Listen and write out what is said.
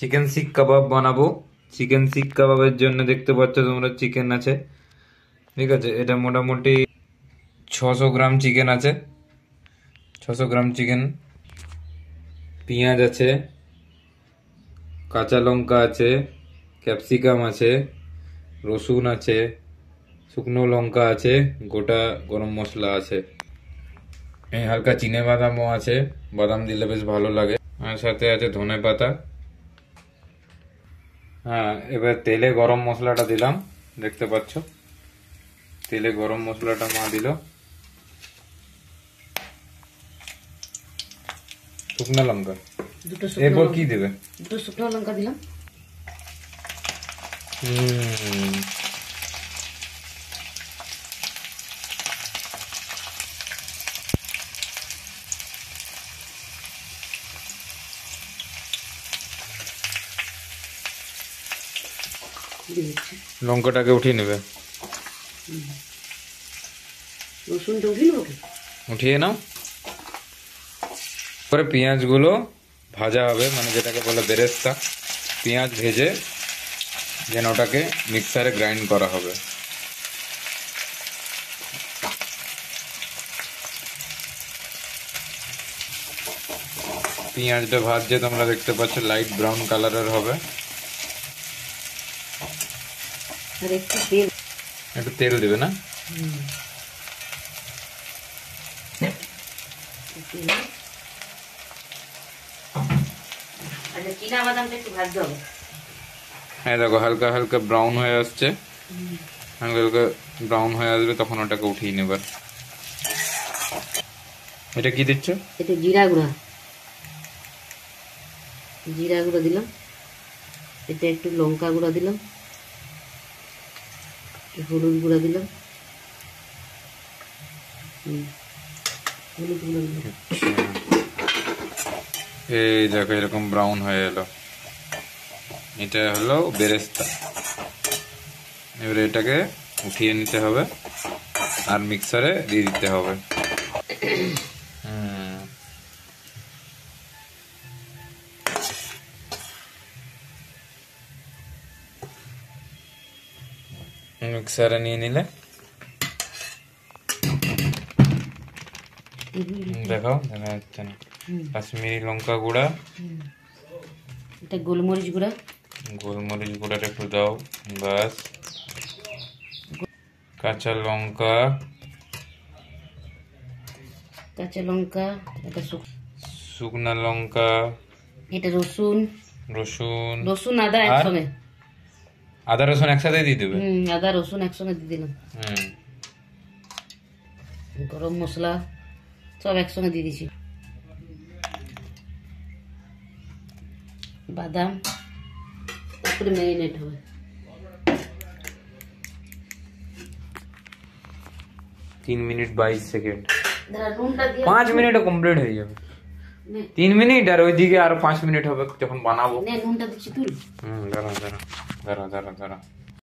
Chicken শিক কাবাব বানাবো। Chicken শিক কাবাবের জন্য দেখতে পাচ্ছ তোমরা চিকেন আছে, ঠিক আছে। এটা মোটামুটি 600 গ্রাম চিকেন আছে, 600 গ্রাম চিকেন। পেঁয়াজ আছে, কাঁচা লঙ্কা আছে, ক্যাপসিকাম আছে, রসুন আছে, শুকনো লঙ্কা আছে, গোটা গরম মশলা আছে, হালকা চিনে বাদামও আছে, বাদাম দিলে বেশ ভালো লাগে। আর সাথে আছে ধনে পাতা। হ্যাঁ, এবার তেলে গরম মশলাটা দিলাম, দেখতে পাচ্ছ তেলে গরম মশলাটা মা দিল। শুকনো লঙ্কা, এরপর কি দেবে? দুটো শুকনো লঙ্কা দিলাম। লঙ্কাটাকে উঠিয়ে নেবে, রসুনটা উঠিয়ে নেবো, উঠিয়ে নাও। পরে পেঁয়াজগুলো ভাজা হবে, মানে যেটাকে বলে বেরেস্তা। পেঁয়াজ ভেজে যেন ওটাকে মিক্সারে গ্রাইন্ড করা হবে। পেঁয়াজটা ভাজছে তোমরা দেখতে পাচ্ছ, লাইট ব্রাউন কালারের হবে। একটু তেল দেবে না? হ্যাঁ দেখো, হালকা হালকা ব্রাউন হয়ে আসছে, হালকা হালকা ব্রাউন হয়ে আসবে, তখন ওটাকে উঠিয়ে নেবে। এটা কি দিচ্ছ? এটা জিরা গুঁড়া, জিরা গুঁড়া দিলাম। এটা একটু লঙ্কা গুঁড়া দিলাম, হলুদ গুঁড়া দিলাম, হলুদ গুঁড়া দিলাম। এই দেখো এরকম ব্রাউন হয়ে এলো, এটা হলো বেরেস্তা। এবারে এটাকে উঠিয়ে নিতে হবে আর মিক্সারে দিয়ে দিতে হবে। মিক্সারে নিয়ে নিলে দেখাও, দেখা যাচ্ছে না। কাশ্মীরি লঙ্কা গুঁড়া, এটা গোলমরিচ গুঁড়া, গোলমরিচ গুঁড়াটা একটু দাও, বাস। কাঁচা লঙ্কা, কাঁচা লঙ্কা, এটা শুকনা লঙ্কা, এটা রসুন, রসুন, রসুন আদা একসঙ্গে, আদা রসুন একসাথে দিয়ে দেবে। আদা রসুন একসঙ্গে দিয়ে দিলাম। গরম মশলা সব একসঙ্গে দিয়ে দিছি। বাদাম, তারপরে ম্যারিনেট হবে। 3 মিনিট 22 সেকেন্ড, 5 মিনিটে কমপ্লিট হয়ে যাবে। 3 মিনিট আর ওইদিকে আরো 5 মিনিট হবে যখন বানাবো। নুনটা দিচ্ছি তুই। দাঁড়া দাঁড়া দাঁড়া দাঁড়া দাঁড়া।